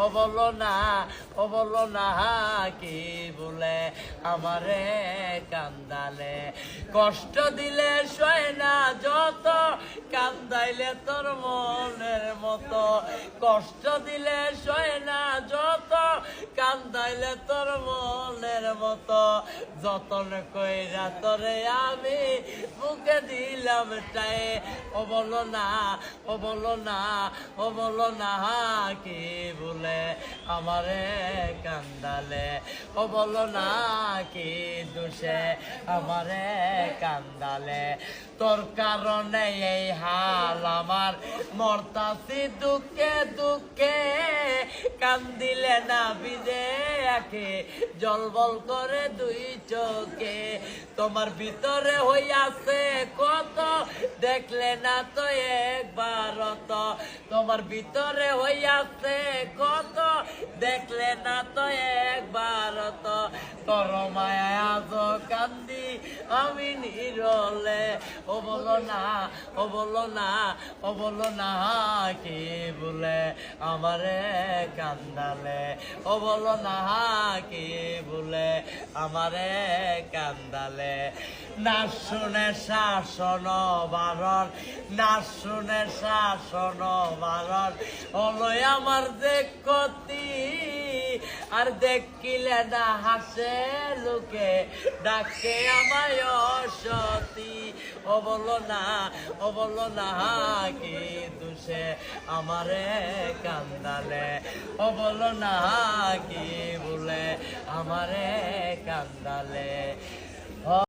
ও বলো না, ও বলো না কি বলে আমারে কান্দালে। কষ্ট দিলে সয় না যত, কান্দাইলে তোর মনের মতো। কষ্ট দিলে সয় না যত, কান্দাইলে তোর মনের মতো। যতন কইরা তোরে আমি বুকে দিলাম চাই। ও বলো না, ও বলো না, ও বলো না কি বলে আমারে কান্দালে। ও বলো না কি দোষে আমারে কান্দালে। তোর কারণে এই হাল আমার, মরতাছি দুঃখে দুঃখে। কান্দিলে না বিদে আঁকে, জলবল করে দুই চোখে। তোমার ভিতরে হইয়াছে কত, দেখলে না তো একবার তো। তোমার ভিতরে হইয়াছে কত, দেখলে না তো একবার তো। তোর মায়া আজ কান্দি আমি নিরলে। ও বলো না, ও বলো না, ও বলো না কি বলে আমারে কান্দালে। ও বলো না কি বলে আমারে কান্দালে। না শুনে শাসন বারণ, না শুনে শাসন বারণ হলো আমার যে ক্ষতি। আর দেখিলে না হাসে লোকে, ডাকে আমায় অসতী। ও বলো না, ও বলো না কি দোষে আমারে কান্দালে। ও বলো না কি বলে আমারে কান্দালে।